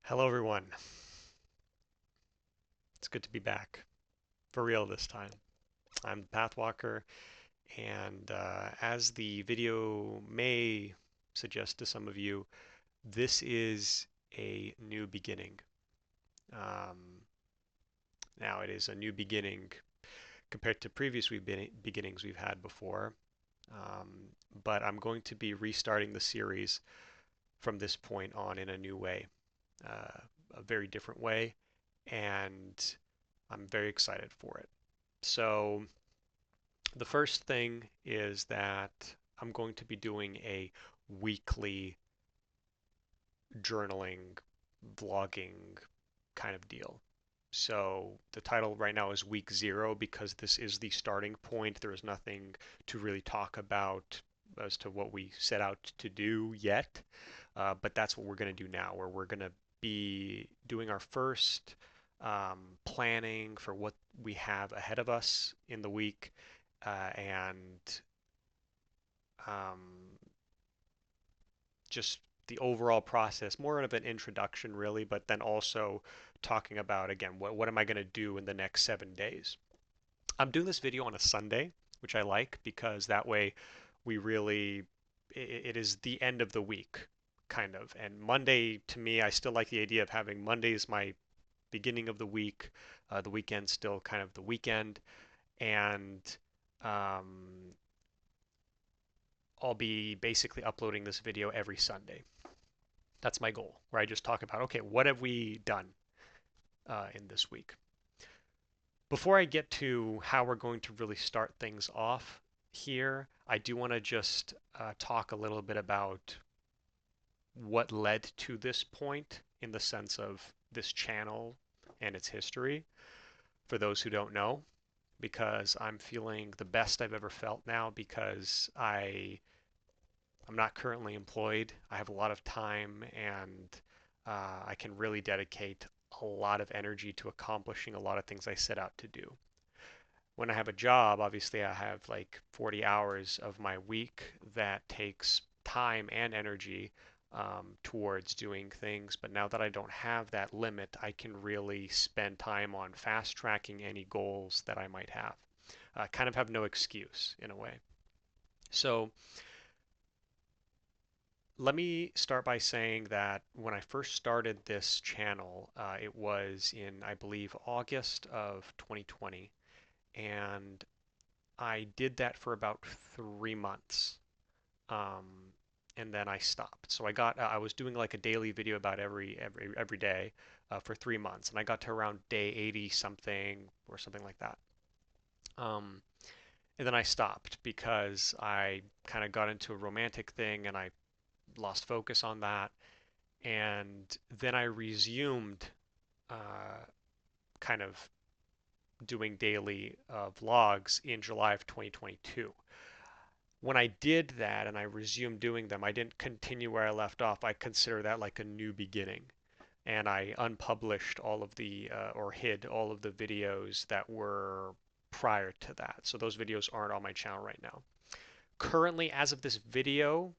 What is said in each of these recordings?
Hello, everyone. It's good to be back. For real this time. I'm the Pathwalker, and as the video may suggest to some of you, this is a new beginning. Um, Now, it is a new beginning compared to previous beginnings we've had before, um, but I'm going to be restarting the series from this point on in a new way, uh, a very different way, and I'm very excited for it. So, the first thing is that I'm going to be doing a weekly journaling, vlogging kind of deal. So the title right now is Week Zero because this is the starting point. There is nothing to really talk about as to what we set out to do yet, but that's what we're going to do now, where we're going to be doing our first planning for what we have ahead of us in the week, and um, just the overall process, more of an introduction really, but then also talking about again what am I going to do in the next 7 days. I'm doing this video on a Sunday, which I like because that way we really it is the end of the week kind of. And Monday to me, I still like the idea of having Monday is my beginning of the weekend still kind of the weekend, and um, I'll be basically uploading this video every Sunday. That's my goal, where I just talk about, okay, what have we done in this week? Before I get to how we're going to really start things off here, I do want to just talk a little bit about what led to this point in the sense of this channel and its history for those who don't know, because I'm feeling the best I've ever felt now because I'm not currently employed. I have a lot of time and I can really dedicate a lot of energy to accomplishing a lot of things I set out to do. When I have a job, obviously I have like 40 hours of my week that takes time and energy towards doing things. But now that I don't have that limit, I can really spend time on fast tracking any goals that I might have. Kind of have no excuse in a way. So let me start by saying that when I first started this channel, it was in, I believe, August of 2020. And I did that for about 3 months. Um, and then I stopped. So I was doing like a daily video about every day for 3 months. And I got to around day 80 something or something like that. Um, and then I stopped because I kind of got into a romantic thing and I lost focus on that. And then I resumed uh, kind of doing daily vlogs in July of 2022. When I did that and I resumed doing them, I didn't continue where I left off. I consider that like a new beginning. And I unpublished all of the, or hid all of the videos that were prior to that. So those videos aren't on my channel right now. Currently, as of this video,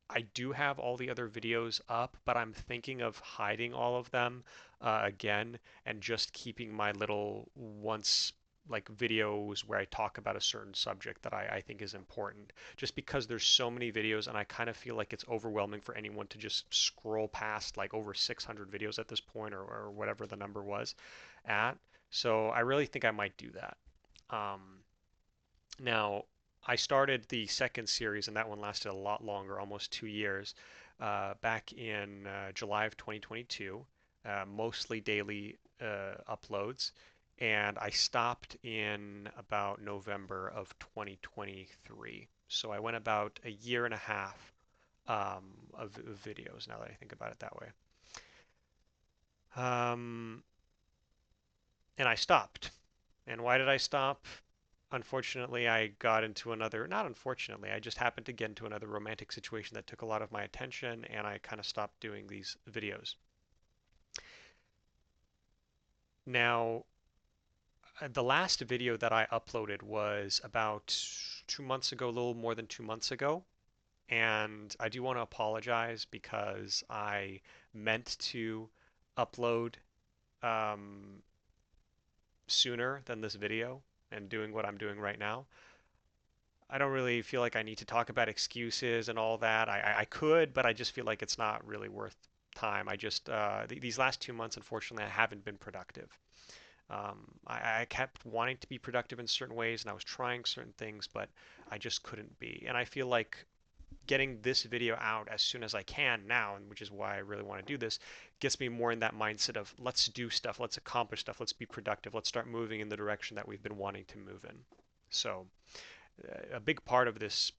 I do have all the other videos up, but I'm thinking of hiding all of them again and just keeping my little once like videos where I talk about a certain subject that I think is important. Just because there's so many videos and I kind of feel like it's overwhelming for anyone to just scroll past like over 600 videos at this point or whatever the number was at. So I really think I might do that. Now, I started the second series, and that one lasted a lot longer, almost 2 years, back in July of 2022, mostly daily uploads. And I stopped in about November of 2023. So I went about a year and a half of videos now that I think about it that way. Um, and I stopped. And why did I stop? Unfortunately, I got into another, not unfortunately, I just happened to get into another romantic situation that took a lot of my attention and I kind of stopped doing these videos. Now, the last video that I uploaded was about 2 months ago, a little more than 2 months ago. And I do want to apologize because I meant to upload um, sooner than this video and doing what I'm doing right now. I don't really feel like I need to talk about excuses and all that. I could, but I just feel like it's not really worth time. I just these last 2 months, unfortunately, I haven't been productive. I kept wanting to be productive in certain ways, and I was trying certain things, but I just couldn't be. And I feel like getting this video out as soon as I can now, and which is why I really want to do this, gets me more in that mindset of let's do stuff, let's accomplish stuff, let's be productive, let's start moving in the direction that we've been wanting to move in. So a big part of this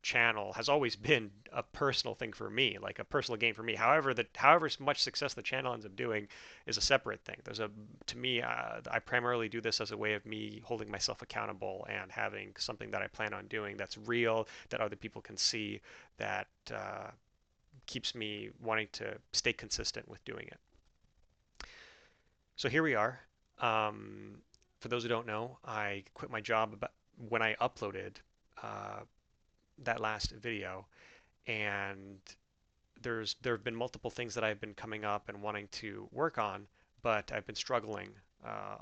channel has always been a personal thing for me, like a personal gain for me. However much success the channel ends up doing is a separate thing. To me, I primarily do this as a way of me holding myself accountable and having something that I plan on doing that's real, that other people can see, that keeps me wanting to stay consistent with doing it. So here we are. Um, for those who don't know, I quit my job when I uploaded uh, that last video, and there have been multiple things that I've been coming up and wanting to work on, but I've been struggling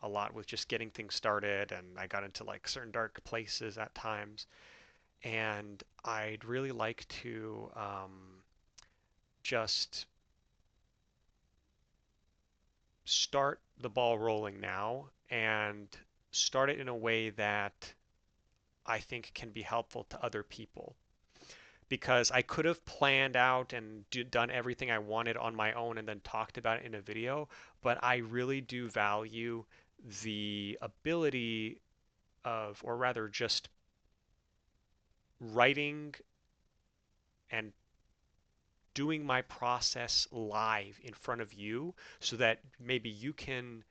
a lot with just getting things started, and I got into like certain dark places at times, and I'd really like to just start the ball rolling now and start it in a way that I think can be helpful to other people. Because I could have planned out and done everything I wanted on my own and then talked about it in a video, but I really do value the ability of, or rather just writing and doing my process live in front of you so that maybe you can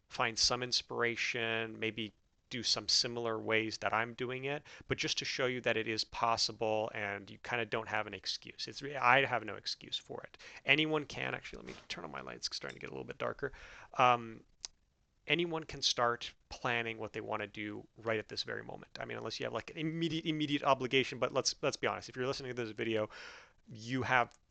find some inspiration, maybe do some similar ways that I'm doing it, but just to show you that it is possible and you kind of don't have an excuse. I have no excuse for it. Anyone can actually. Let me turn on my lights. It's starting to get a little bit darker. Um, Anyone can start planning what they want to do right at this very moment. I mean, unless you have like an immediate obligation. But let's be honest. If you're listening to this video, you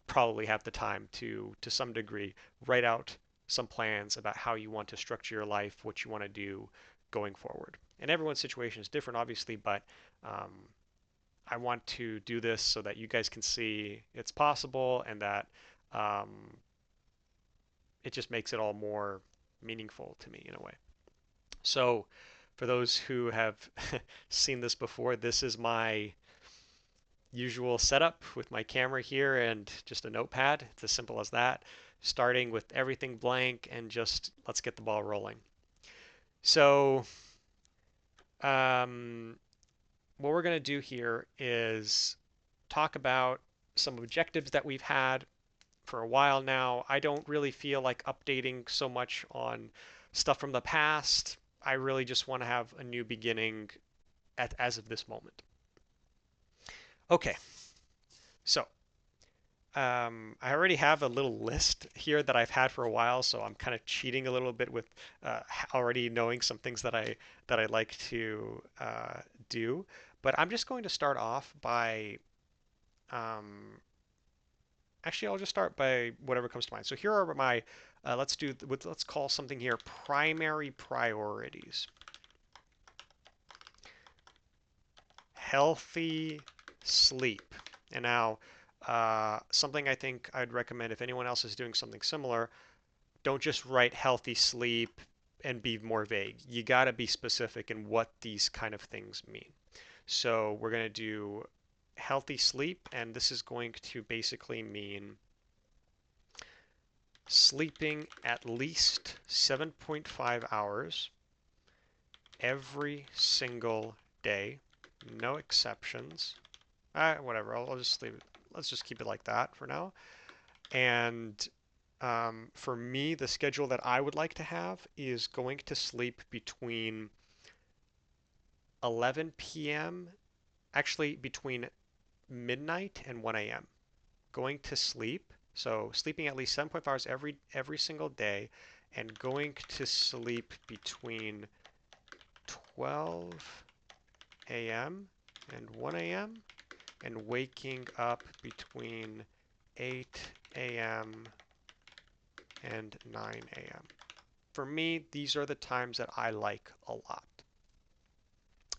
probably have the time to some degree write out some plans about how you want to structure your life, what you want to do going forward. And everyone's situation is different, obviously, but um, I want to do this so that you guys can see it's possible and that um, it just makes it all more meaningful to me in a way. So, for those who have seen this before, this is my usual setup with my camera here and just a notepad. It's as simple as that. Starting with everything blank and just let's get the ball rolling. So what we're going to do here is talk about some objectives that we've had for a while now. I don't really feel like updating so much on stuff from the past. I really just want to have a new beginning as of this moment. Okay, so I already have a little list here that I've had for a while, so I'm kind of cheating a little bit with already knowing some things that I like to do. But I'm just going to start off by um, actually I'll just start by whatever comes to mind. So here are my let's call something here primary priorities. Healthy sleep. And now something I think I'd recommend if anyone else is doing something similar, don't just write healthy sleep and be more vague. You got to be specific in what these kind of things mean. So we're going to do healthy sleep, and this is going to basically mean sleeping at least 7.5 hours every single day, no exceptions. Whatever, I'll just leave it. Let's just keep it like that for now. And for me, the schedule that I would like to have is going to sleep between 11 p.m., actually between midnight and 1 a.m. Going to sleep, so sleeping at least 7.5 hours every single day, and going to sleep between 12 a.m. and 1 a.m. and waking up between 8 a.m. and 9 a.m. For me, these are the times that I like a lot.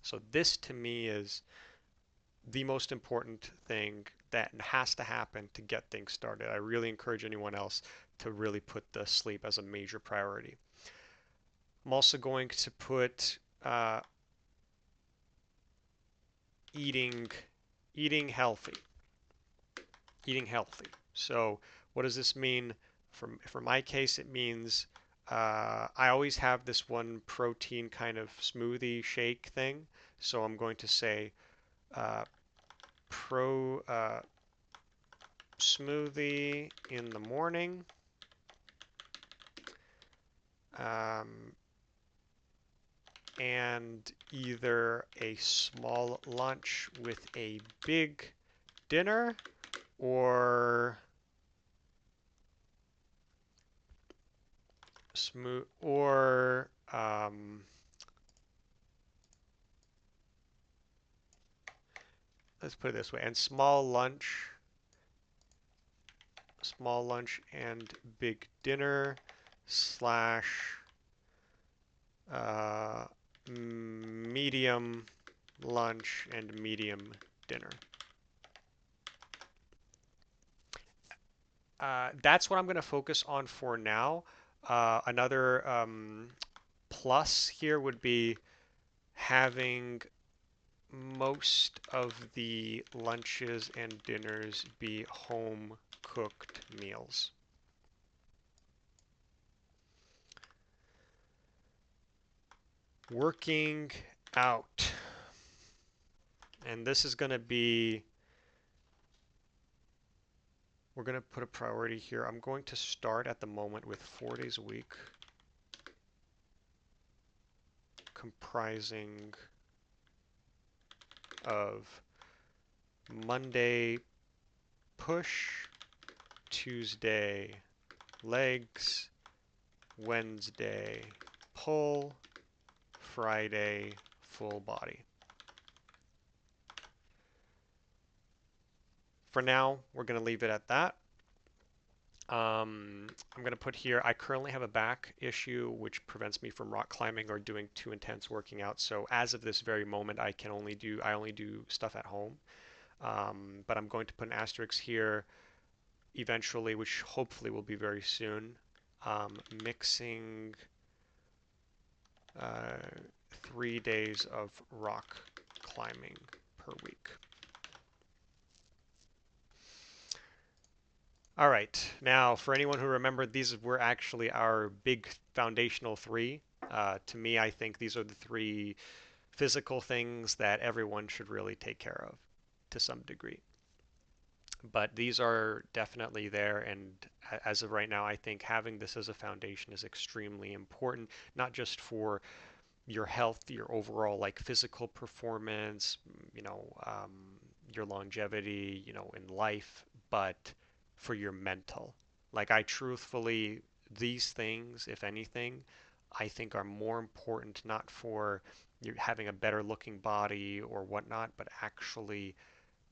So this to me is the most important thing that has to happen to get things started. I really encourage anyone else to really put the sleep as a major priority. I'm also going to put eating healthy. Eating healthy. So what does this mean? For my case, it means I always have this one protein kind of smoothie shake thing. So I'm going to say uh, smoothie in the morning, um, and either a small lunch with a big dinner, or smooth, or let's put it this way, and small lunch and big dinner slash medium lunch and medium dinner. That's what I'm going to focus on for now. Another plus here would be having most of the lunches and dinners be home cooked meals. Working out. And this is going to be, we're going to put a priority here. I'm going to start at the moment with 4 days a week, comprising of Monday push, Tuesday legs, Wednesday pull, Friday full body. For now, we're going to leave it at that. I'm going to put here, I currently have a back issue which prevents me from rock climbing or doing too intense working out. So as of this very moment, I only do stuff at home. But I'm going to put an asterisk here eventually, which hopefully will be very soon, mixing 3 days of rock climbing per week. All right, now for anyone who remembered, these were actually our big foundational three. To me, I think these are the three physical things that everyone should really take care of to some degree. But these are definitely there, and as of right now, I think having this as a foundation is extremely important, not just for your health, your overall like physical performance, your longevity, in life, but for your mental. Like I truthfully, these things, if anything, I think are more important not for you having a better looking body or whatnot, but actually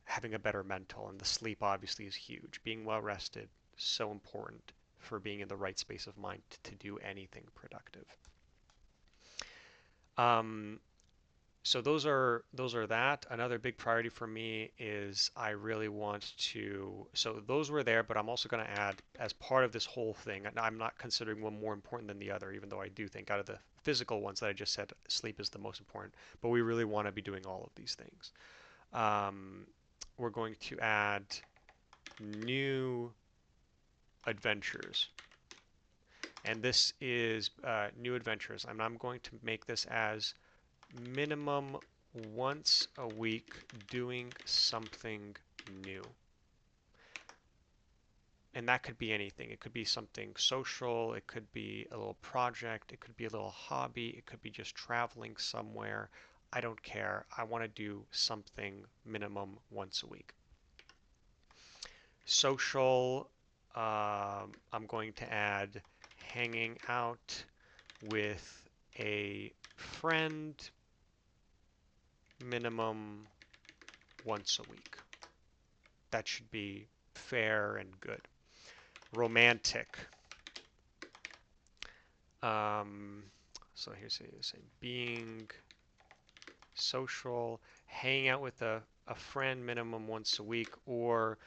having a better mental. And the sleep obviously is huge. Being well rested, so important for being in the right space of mind to do anything productive. Um, so those are that. Another big priority for me is I really want to, so those were there, but I'm also going to add as part of this whole thing, and I'm not considering one more important than the other, even though I do think out of the physical ones that I just said, sleep is the most important, but we really want to be doing all of these things. We're going to add new adventures. And this is new adventures. And I'm going to make this as minimum once a week doing something new. And that could be anything. It could be something social, it could be a little project, it could be a little hobby, it could be just traveling somewhere. I don't care. I want to do something minimum once a week. Social, I'm going to add hanging out with a friend minimum once a week. That should be fair and good. Romantic. Um, so here's being social, hanging out with a friend minimum once a week, or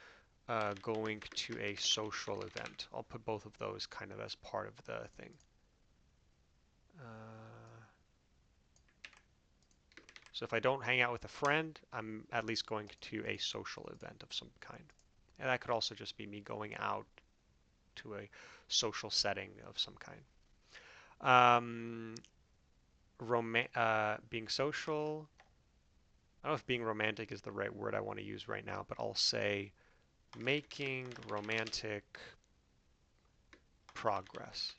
going to a social event. I'll put both of those kind of as part of the thing. So if I don't hang out with a friend, I'm at least going to a social event of some kind. And that could also just be me going out to a social setting of some kind. Um, being social. I don't know if being romantic is the right word I want to use right now, but I'll say making romantic progress.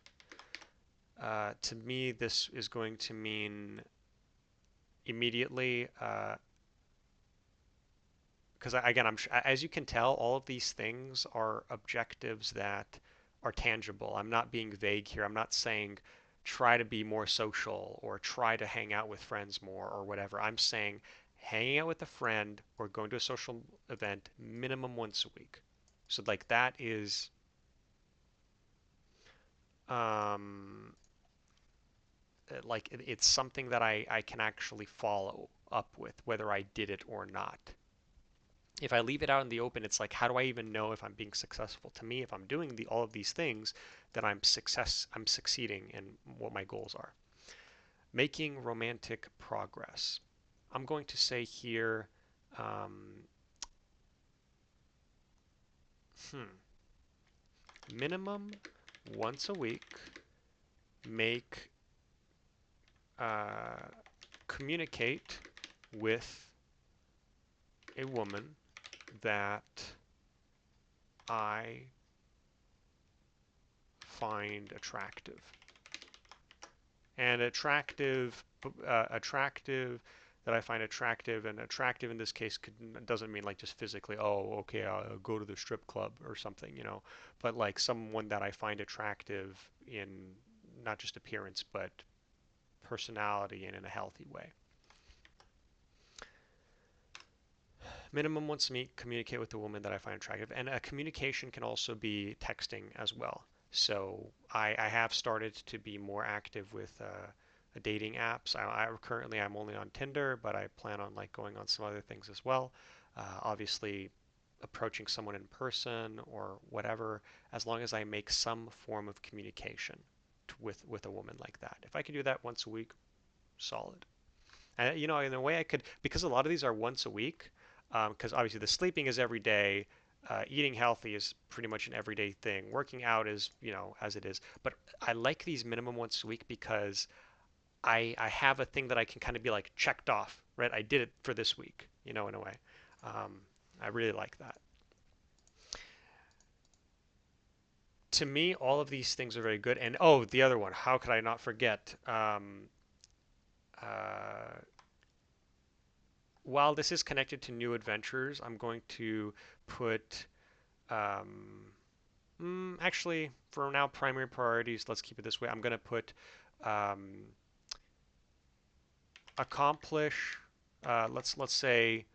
To me, this is going to mean immediately, because again, as you can tell, all of these things are objectives that are tangible. I'm not being vague here. I'm not saying try to be more social or try to hang out with friends more or whatever. I'm saying hanging out with a friend or going to a social event minimum once a week. So like that is um, like it's something that I can actually follow up with whether I did it or not. If I leave it out in the open, it's like, how do I even know if I'm being successful? To me, if I'm doing all of these things, then I'm succeeding in what my goals are. Making romantic progress. I'm going to say here, um, minimum once a week, make uh, communicate with a woman that I find attractive. And attractive that I find attractive, and attractive in this case doesn't mean like just physically, oh, okay, I'll go to the strip club or something, but like someone that I find attractive in not just appearance, but personality and in a healthy way. Minimum once a week, communicate with a woman that I find attractive. And a communication can also be texting as well. So I have started to be more active with dating apps. Currently I'm only on Tinder, but I plan on like going on some other things as well. Obviously, approaching someone in person or whatever, as long as I make some form of communication with a woman like that. If I can do that once a week, solid. And in a way I could, because a lot of these are once a week, because obviously the sleeping is every day, eating healthy is pretty much an everyday thing. Working out is, as it is. But I like these minimum once a week because I have a thing that I can kind of be like checked off, right? I did it for this week, in a way. Um, I really like that. To me, all of these things are very good. And oh, the other one, how could I not forget? Uh, while this is connected to new adventures, I'm going to put, um, actually, for now, primary priorities, let's keep it this way. I'm going to put um, accomplish, let's say,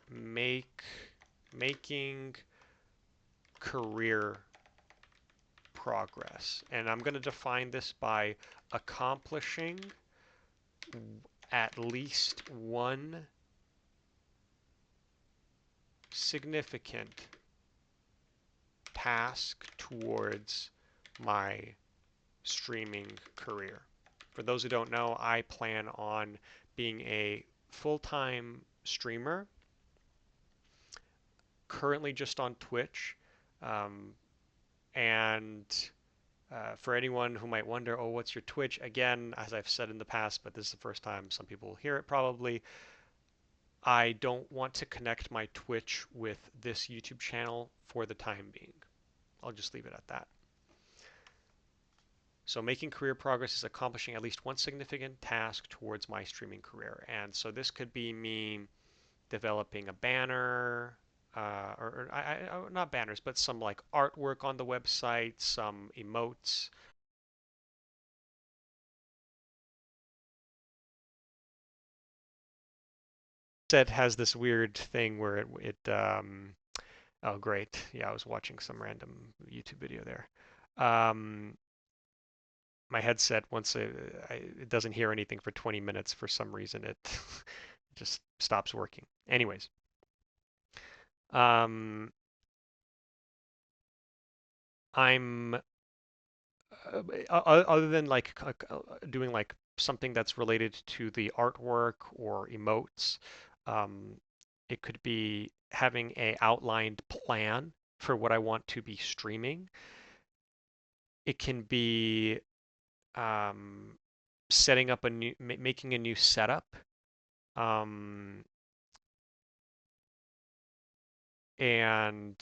make making career progress. And I'm going to define this by accomplishing at least one significant task towards my streaming career. For those who don't know, I plan on being a full-time streamer, currently just on Twitch. Um, and for anyone who might wonder, oh, what's your Twitch? Again, as I've said in the past, but this is the first time some people will hear it probably, I don't want to connect my Twitch with this YouTube channel for the time being. I'll just leave it at that. So making career progress is accomplishing at least one significant task towards my streaming career. And so this could be me developing a banner, not banners, but some like artwork on the website, some emotes. Set has this weird thing where it Oh, great. Yeah, I was watching some random YouTube video there. Um, my headset, once it doesn't hear anything for 20 minutes for some reason, it just stops working. Anyways, um, I'm other than like doing like something that's related to the artwork or emotes, um, it could be having a outlined plan for what I want to be streaming. It can be um, setting up a new, making a new setup, um, and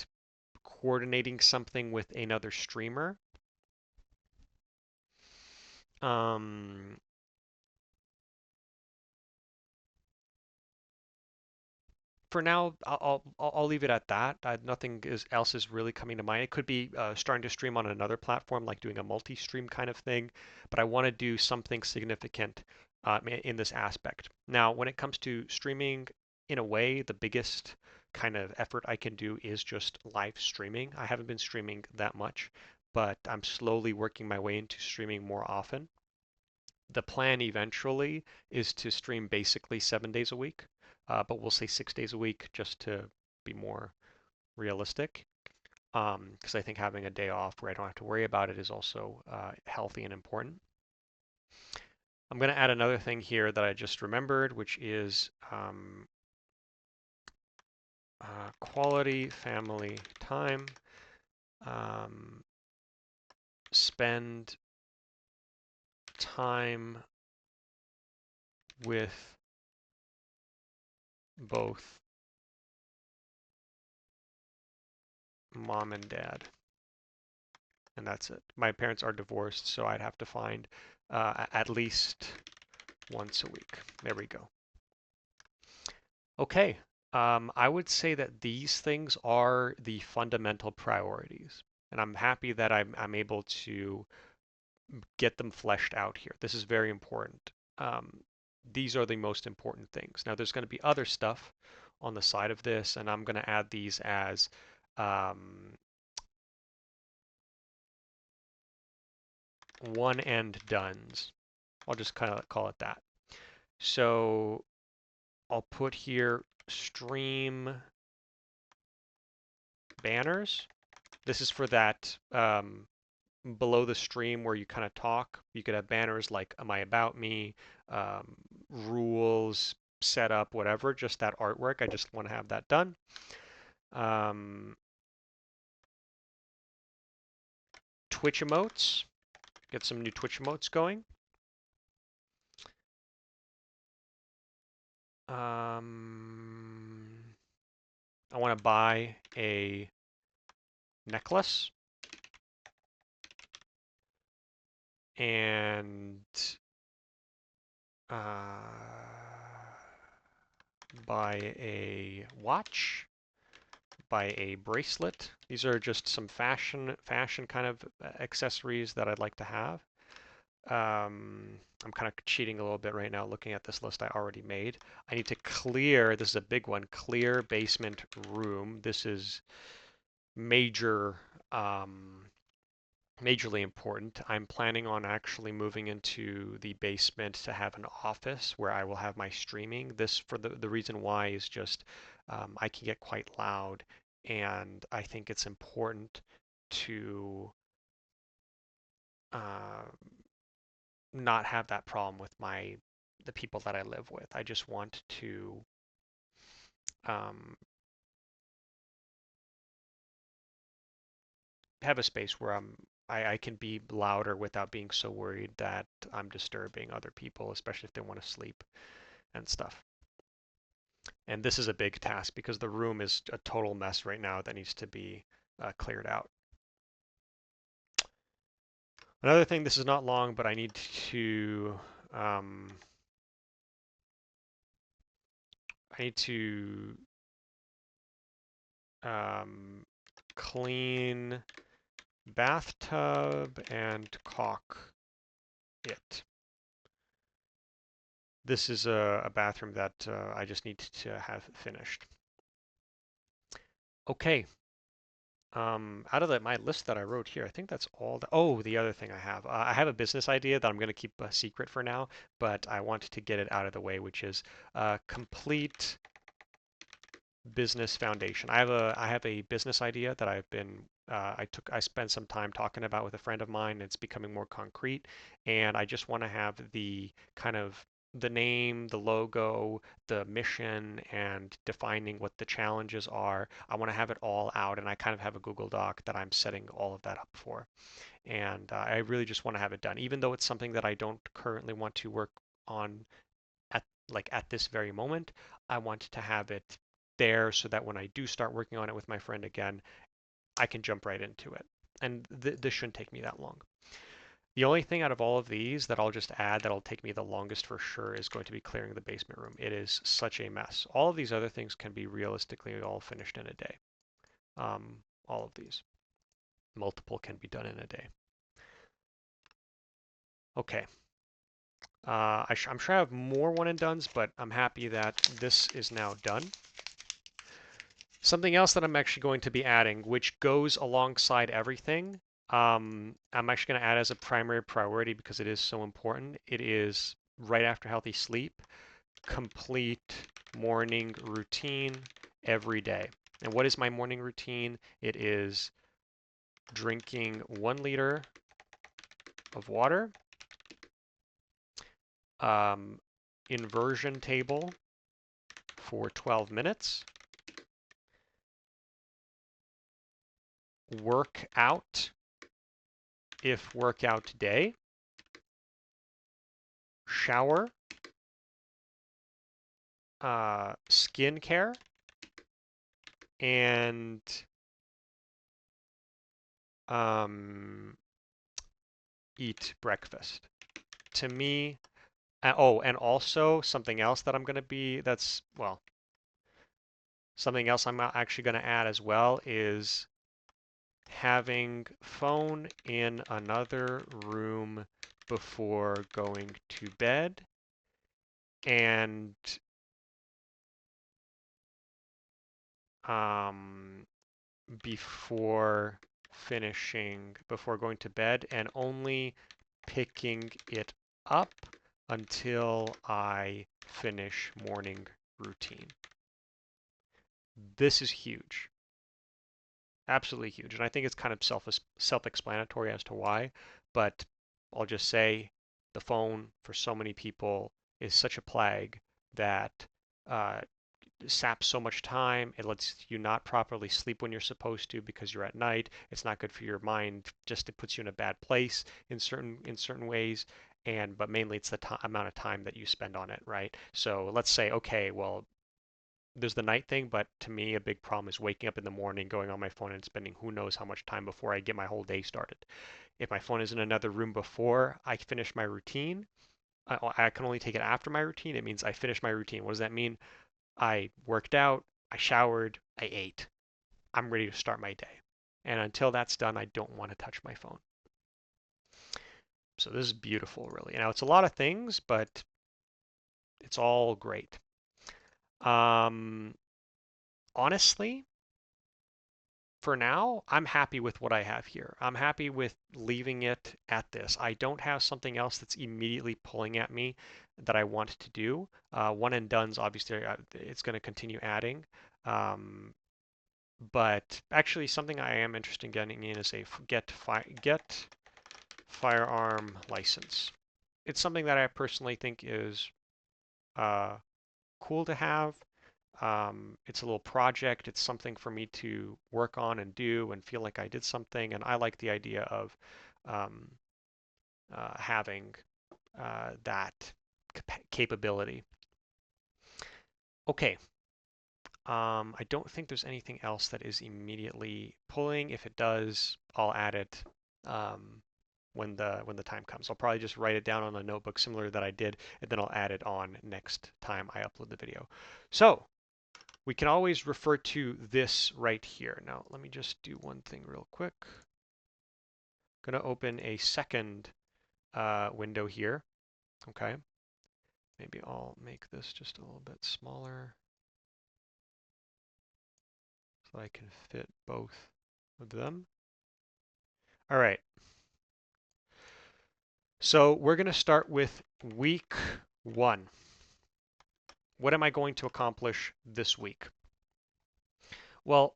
coordinating something with another streamer. Um, for now, I'll leave it at that. Nothing else is really coming to mind. It could be starting to stream on another platform, like doing a multi-stream kind of thing, but I want to do something significant in this aspect. Now, when it comes to streaming, in a way, the biggest kind of effort I can do is just live streaming. I haven't been streaming that much, but I'm slowly working my way into streaming more often. The plan eventually is to stream basically 7 days a week, but we'll say 6 days a week just to be more realistic. Because I think having a day off where I don't have to worry about it is also healthy and important. I'm going to add another thing here that I just remembered, which is quality family time. Spend time with both mom and dad. And that's it. My parents are divorced, so I'd have to find at least once a week. There we go. Okay. I would say that these things are the fundamental priorities. And I'm happy that I'm able to get them fleshed out here. This is very important. These are the most important things. Now, there's going to be other stuff on the side of this, and I'm going to add these as um, one and dones. I'll just kind of call it that. So I'll put here stream banners. This is for that below the stream where you kind of talk. You could have banners like "Am I about me?" Rules, setup, whatever. Just that artwork. I just want to have that done. Twitch emotes. Get some new Twitch emotes going. I want to buy a necklace and buy a watch, buy a bracelet. These are just some fashion kind of accessories that I'd like to have. I'm kind of cheating a little bit right now looking at this list I already made. I need to clear, this is a big one, clear basement room. This is major, majorly important. I'm planning on actually moving into the basement to have an office where I will have my streaming. This, for the reason why, is just I can get quite loud, and I think it's important to uh, not have that problem with the people that I live with. I just want to um, have a space where I can be louder without being so worried that I'm disturbing other people, especially if they want to sleep and stuff. And this is a big task because the room is a total mess right now that needs to be cleared out. Another thing, this is not long, but I need to um, um, clean bathtub and caulk it. This is a bathroom that I just need to have finished. Okay, Out of my list that I wrote here, I think that's all. Oh, the other thing I have a business idea that I'm going to keep a secret for now, but I wanted to get it out of the way, which is complete business foundation. I have a business idea that I spent some time talking about with a friend of mine. It's becoming more concrete, and I just want to have the kind of the name, the logo, the mission, and defining what the challenges are. I want to have it all out, and I kind of have a Google Doc that I'm setting all of that up for. And I really just want to have it done, even though it's something that I don't currently want to work on at at this very moment. I want to have it there so that when I do start working on it with my friend again, I can jump right into it. And this shouldn't take me that long. The only thing out of all of these that I'll just add that'll take me the longest for sure is going to be clearing the basement room. It is such a mess. All of these other things can be realistically all finished in a day. All of these. Multiple can be done in a day. Okay. I'm sure I have more one and dones, but I'm happy that this is now done. Something else that I'm actually going to be adding, which goes alongside everything, I'm actually going to add as a primary priority because it is so important. It is right after healthy sleep, complete morning routine every day. And what is my morning routine? It is drinking 1 liter of water, inversion table for 12 minutes, work out if workout day, shower, skin care, and eat breakfast. To me, oh, and also something else that I'm going to be, well, something else I'm actually going to add as well is having phone in another room before going to bed, and before before going to bed, and only picking it up until I finish morning routine. This is huge. Absolutely huge. And I think it's kind of self-explanatory as to why, but I'll just say the phone for so many people is such a plague that uh, saps so much time. It lets you not properly sleep when you're supposed to because you're at night. It's not good for your mind. Just it puts you in a bad place in certain ways. But mainly it's the amount of time that you spend on it, right? So let's say, okay, well, there's the night thing, but to me, a big problem is waking up in the morning, going on my phone, and spending who knows how much time before I get my whole day started. If my phone is in another room before I finish my routine, I can only take it after my routine. It means I finish my routine. What does that mean? I worked out, I showered, I ate. I'm ready to start my day. And until that's done, I don't want to touch my phone. So this is beautiful, really. Now, it's a lot of things, but it's all great. Honestly, for now, I'm happy with what I have here. I'm happy with leaving it at this. I don't have something else that's immediately pulling at me that I want to do. One and done's obviously it's going to continue adding. Um, but actually, something I am interested in getting in is a get firearm license. It's something that I personally think is uh, cool to have. It's a little project. It's something for me to work on and do and feel like I did something. And I like the idea of um, having that capability. Okay. I don't think there's anything else that is immediately pulling. If it does, I'll add it when the time comes. I'll probably just write it down on a notebook similar that I did, and then I'll add it on next time I upload the video. So we can always refer to this right here. Now, let me just do one thing real quick. I'm going to open a second window here. Okay. Maybe I'll make this just a little bit smaller so I can fit both of them. All right. So we're going to start with week 1. What am I going to accomplish this week? Well,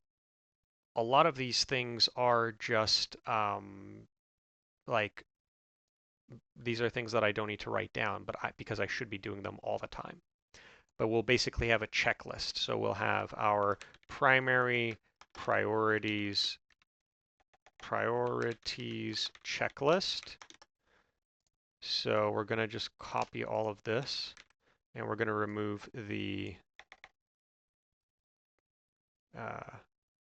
a lot of these things are just like these are things that I don't need to write down, but because I should be doing them all the time. But we'll basically have a checklist. So we'll have our primary priorities checklist. So we're going to just copy all of this, and we're going to remove the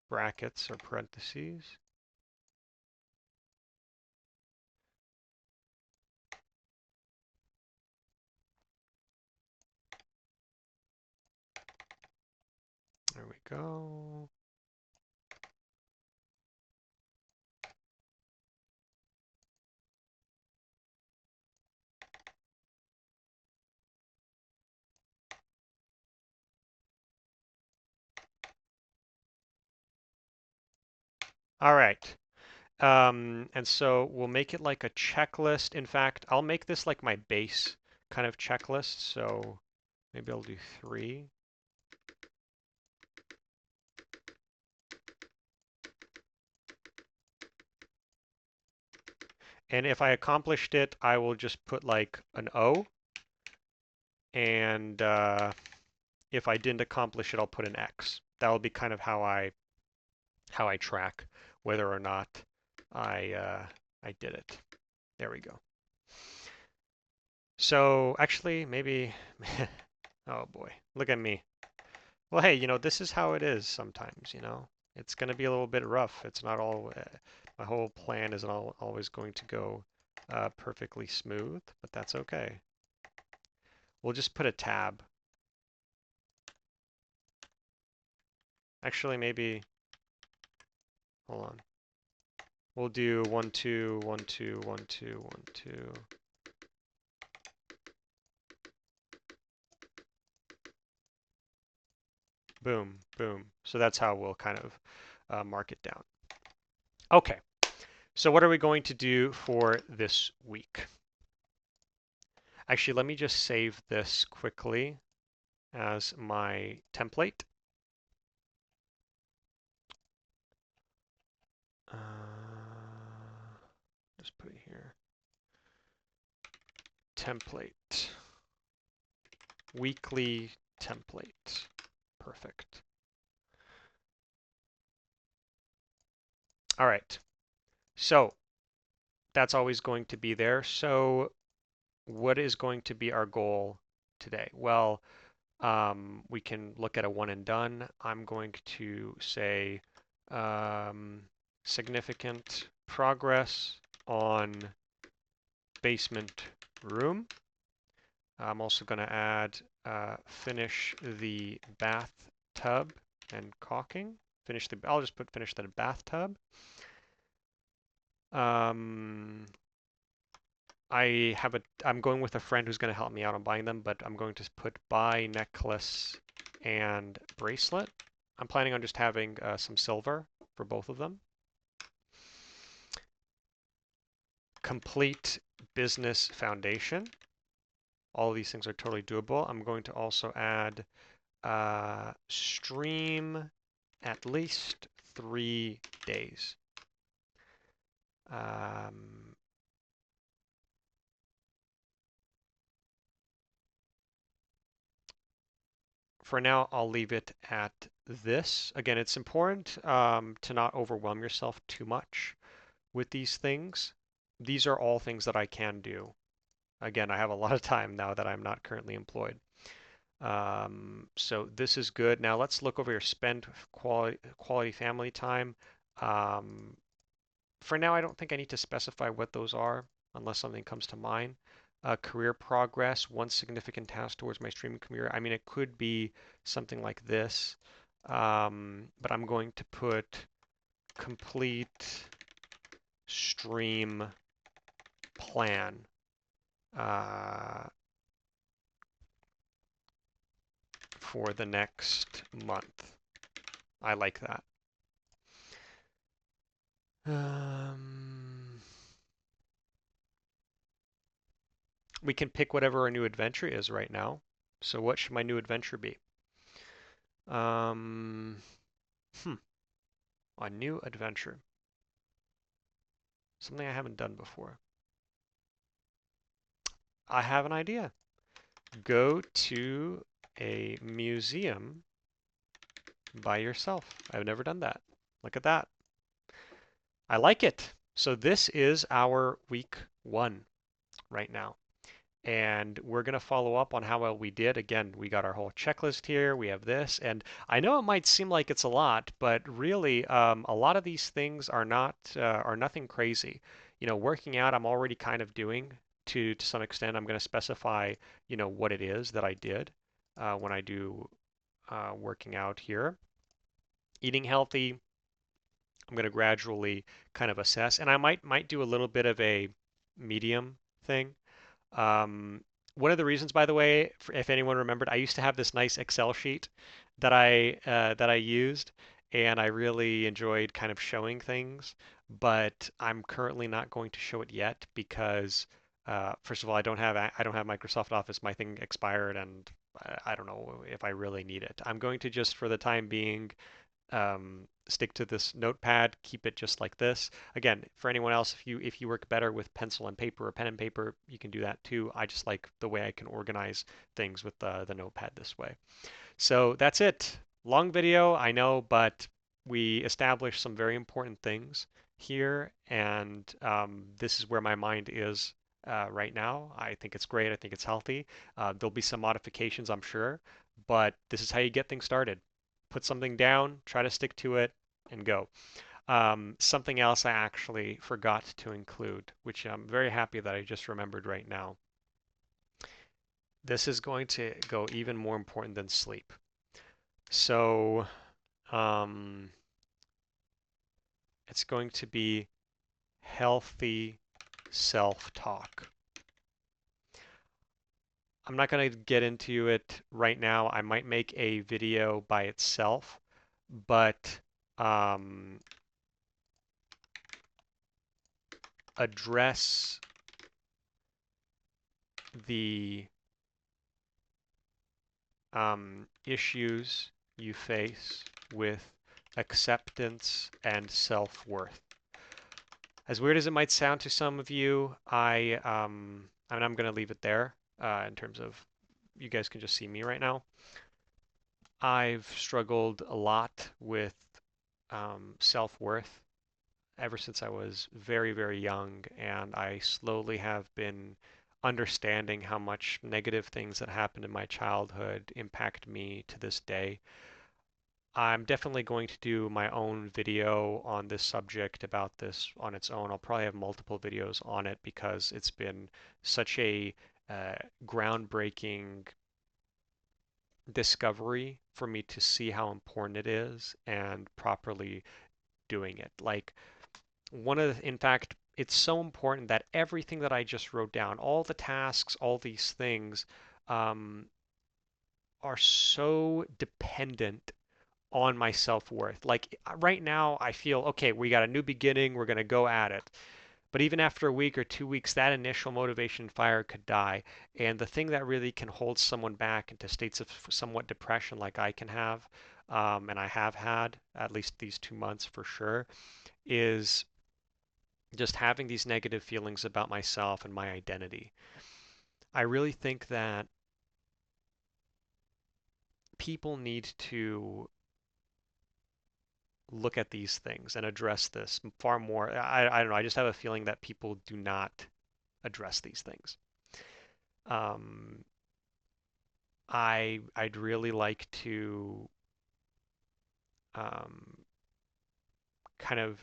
brackets or parentheses. There we go. All right. And so we'll make it like a checklist. In fact, I'll make this like my base kind of checklist. So maybe I'll do 3. And if I accomplished it, I will just put like an O. And if I didn't accomplish it, I'll put an X. That will be kind of how I track whether or not I did it. There we go. So actually, maybe, oh boy, look at me. Well, hey, this is how it is sometimes. It's going to be a little bit rough. It's not all, my whole plan isn't always going to go perfectly smooth, but that's okay. We'll just put a tab. Actually, maybe, hold on. We'll do 1, 2, 1, 2, 1, 2, 1, 2. Boom, boom. So that's how we'll kind of mark it down. Okay, so what are we going to do for this week? Actually, let me just save this quickly as my template. Just put it here. Template. Weekly template. Perfect. All right. So that's always going to be there. So what is going to be our goal today? Well, we can look at a one and done. I'm going to say significant progress on basement room. I'm also going to add finish the bathtub and caulking. I'll just put finish the bathtub. I'm going with a friend who's going to help me out on buying them, but I'm going to put buy necklace and bracelet. I'm planning on just having some silver for both of them. Complete business foundation. All of these things are totally doable. I'm going to also add stream at least 3 days. For now, I'll leave it at this. Again, it's important to not overwhelm yourself too much with these things. These are all things that I can do. Again, I have a lot of time now that I'm not currently employed. So this is good. Now let's look over here. Spend quality family time. For now, I don't think I need to specify what those are unless something comes to mind. Career progress, one significant task towards my streaming career. I mean, it could be something like this, but I'm going to put complete stream plan. For the next month. I like that. Um, we can pick whatever our new adventure is right now. So what should my new adventure be? Um, hmm, a new adventure. Something I haven't done before. I have an idea. Go to a museum by yourself. I've never done that. Look at that. I like it. So this is our week 1 right now. And we're going to follow up on how well we did. Again, we got our whole checklist here. We have this. And I know it might seem like it's a lot, but really, a lot of these things are nothing crazy. Working out, I'm already kind of doing to some extent. I'm going to specify, what it is that I did when I do working out here. Eating healthy, I'm going to gradually kind of assess, and I might do a little bit of a medium thing. Um, One of the reasons, by the way, if anyone remembered, I used to have this nice Excel sheet that I used, and I really enjoyed kind of showing things. But I'm currently not going to show it yet because, first of all, I don't have Microsoft Office. My thing expired, and I don't know if I really need it. I'm going to just, for the time being, stick to this notepad, keep it just like this. Again, for anyone else, if you work better with pencil and paper or pen and paper, you can do that too. I just like the way I can organize things with the notepad this way. So that's it. Long video, I know, but we established some very important things here, and this is where my mind is right now. I think it's great. I think it's healthy. There'll be some modifications, I'm sure, but this is how you get things started. Put something down, try to stick to it, and go. Something else I actually forgot to include, which I'm very happy that I just remembered right now. This is going to go even more important than sleep. So um, it's going to be healthy self-talk. I'm not going to get into it right now. I might make a video by itself, but address the issues you face with acceptance and self-worth. As weird as it might sound to some of you, I mean, I'm going to leave it there in terms of you guys can just see me right now. I've struggled a lot with self-worth ever since I was very, very young, and I slowly have been understanding how much negative things that happened in my childhood impact me to this day. I'm definitely going to do my own video on this subject about this on its own. I'll probably have multiple videos on it because it's been such a uh, groundbreaking discovery for me to see how important it is and properly doing it. Like in fact, it's so important that everything that I just wrote down, all the tasks, all these things, um, are so dependent on my self-worth. Like right now, I feel okay, we got a new beginning, we're going to go at it. But even after a week or 2 weeks, that initial motivation fire could die. And the thing that really can hold someone back into states of somewhat depression, like I can have, and I have had at least these 2 months for sure, is just having these negative feelings about myself and my identity. I really think that people need to look at these things and address this far more. I don't know. I just have a feeling that people do not address these things. Um, I'd really like to um, kind of.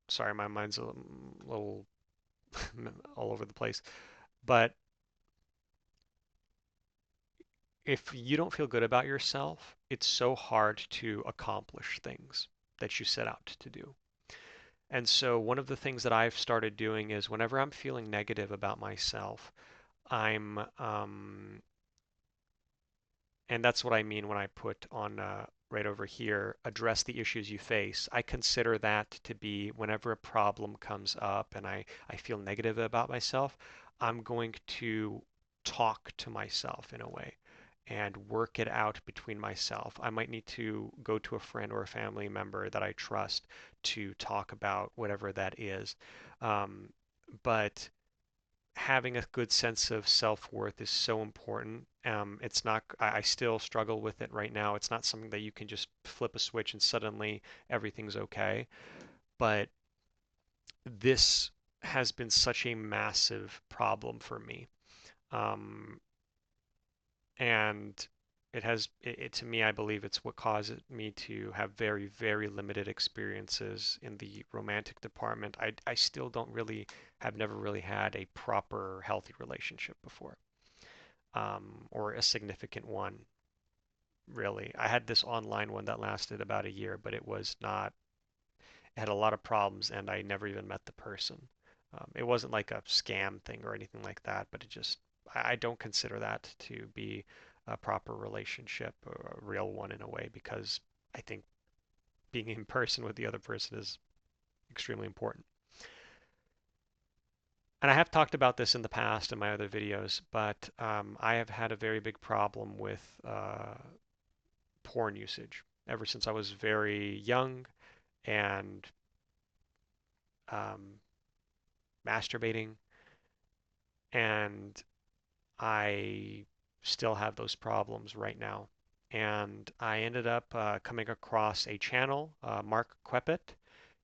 Sorry, my mind's a little all over the place. But if you don't feel good about yourself, it's so hard to accomplish things that you set out to do. And so one of the things that I've started doing is whenever I'm feeling negative about myself, I'm and that's what I mean when I put on right over here, address the issues you face. I consider that to be whenever a problem comes up and I feel negative about myself, I'm going to talk to myself in a way and work it out between myself. I might need to go to a friend or a family member that I trust to talk about whatever that is. Um, but having a good sense of self-worth is so important. It's not, I still struggle with it right now. It's not something that you can just flip a switch and suddenly everything's okay. But this has been such a massive problem for me. Um, and to me, I believe it's what caused me to have very, very limited experiences in the romantic department. I still don't really, have never really had a proper healthy relationship before, or a significant one, really. I had this online one that lasted about a year, but it was not, it had a lot of problems, and I never even met the person. It wasn't like a scam thing or anything like that, but it just, I don't consider that to be a proper relationship or a real one in a way, because I think being in person with the other person is extremely important. And I have talked about this in the past in my other videos, but I have had a very big problem with porn usage ever since I was very young, and um, masturbating, and I still have those problems right now. And I ended up coming across a channel, Mark Quepet.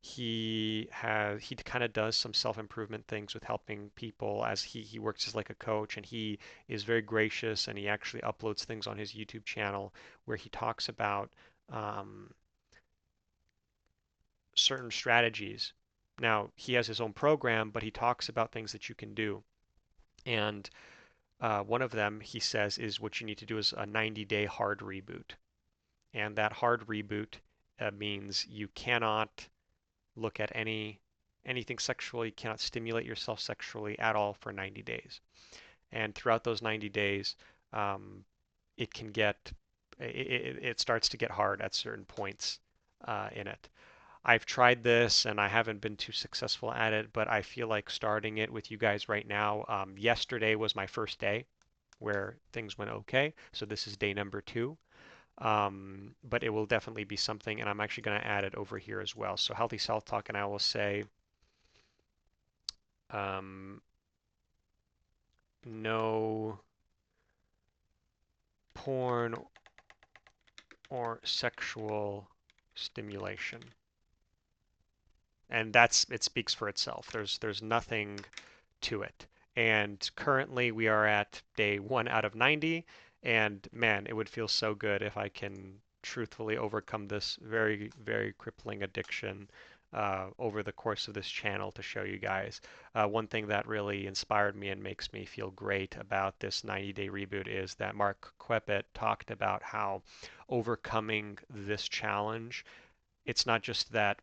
He kind of does some self-improvement things with helping people, as he works as like a coach, and he is very gracious, and he actually uploads things on his YouTube channel where he talks about um, certain strategies. Now, he has his own program, but he talks about things that you can do. And one of them, he says, is what you need to do is a 90-day hard reboot. And that hard reboot means you cannot look at anything sexually, you cannot stimulate yourself sexually at all for 90 days. And throughout those 90 days, um, it can get, it starts to get hard at certain points in it. I've tried this and I haven't been too successful at it, but I feel like starting it with you guys right now. Yesterday was my first day where things went okay, so this is day number 2. But it will definitely be something, and I'm actually going to add it over here as well. So healthy self-talk, and I will say um, no porn or sexual stimulation. And it speaks for itself. There's nothing to it. And currently we are at day 1 out of 90. And man, it would feel so good if I can truthfully overcome this very, very crippling addiction over the course of this channel to show you guys. One thing that really inspired me and makes me feel great about this 90-day reboot is that Mark Quepet talked about how overcoming this challenge, it's not just that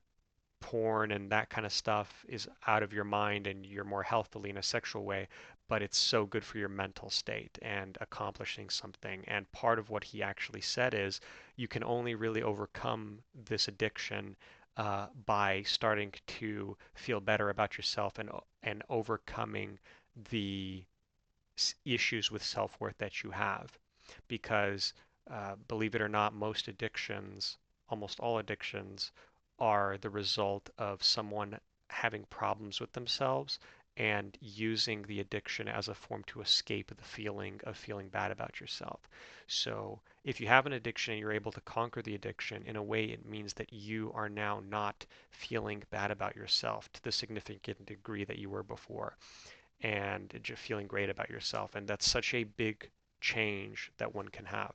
porn and that kind of stuff is out of your mind and you're more healthily in a sexual way, but it's so good for your mental state and accomplishing something. And part of what he actually said is you can only really overcome this addiction by starting to feel better about yourself and overcoming the issues with self-worth that you have. Because believe it or not, most addictions, almost all addictions, are the result of someone having problems with themselves and using the addiction as a form to escape the feeling of feeling bad about yourself. So if you have an addiction and you're able to conquer the addiction, in a way it means that you are now not feeling bad about yourself to the significant degree that you were before, and just feeling great about yourself. And that's such a big change that one can have.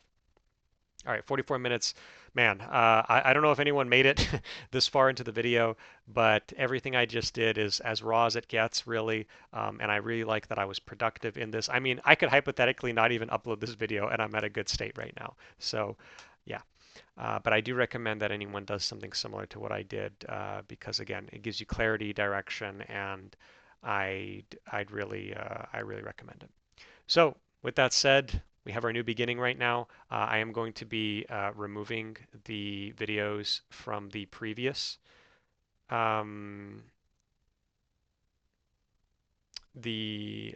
All right, 44 minutes. Man, I don't know if anyone made it this far into the video, but everything I just did is as raw as it gets, really. And I really like that I was productive in this. I mean, I could hypothetically not even upload this video, and I'm at a good state right now. So, yeah. But I do recommend that anyone does something similar to what I did, because again, it gives you clarity, direction, and I really recommend it. So, with that said, We have our new beginning right now. I am going to be removing the videos from the previous um, the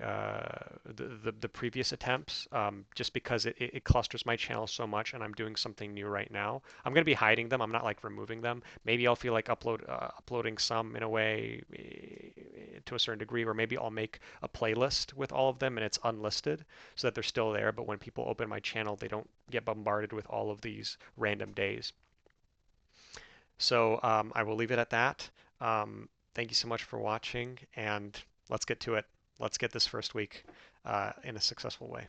previous attempts, just because it clusters my channel so much, and I'm doing something new right now. I'm gonna be hiding them. I'm not like removing them. Maybe I'll feel like uploading some in a way, to a certain degree, or maybe I'll make a playlist with all of them and it's unlisted so that they're still there. But when people open my channel, they don't get bombarded with all of these random days. So I will leave it at that. Thank you so much for watching, and let's get to it. Let's get this first week in a successful way.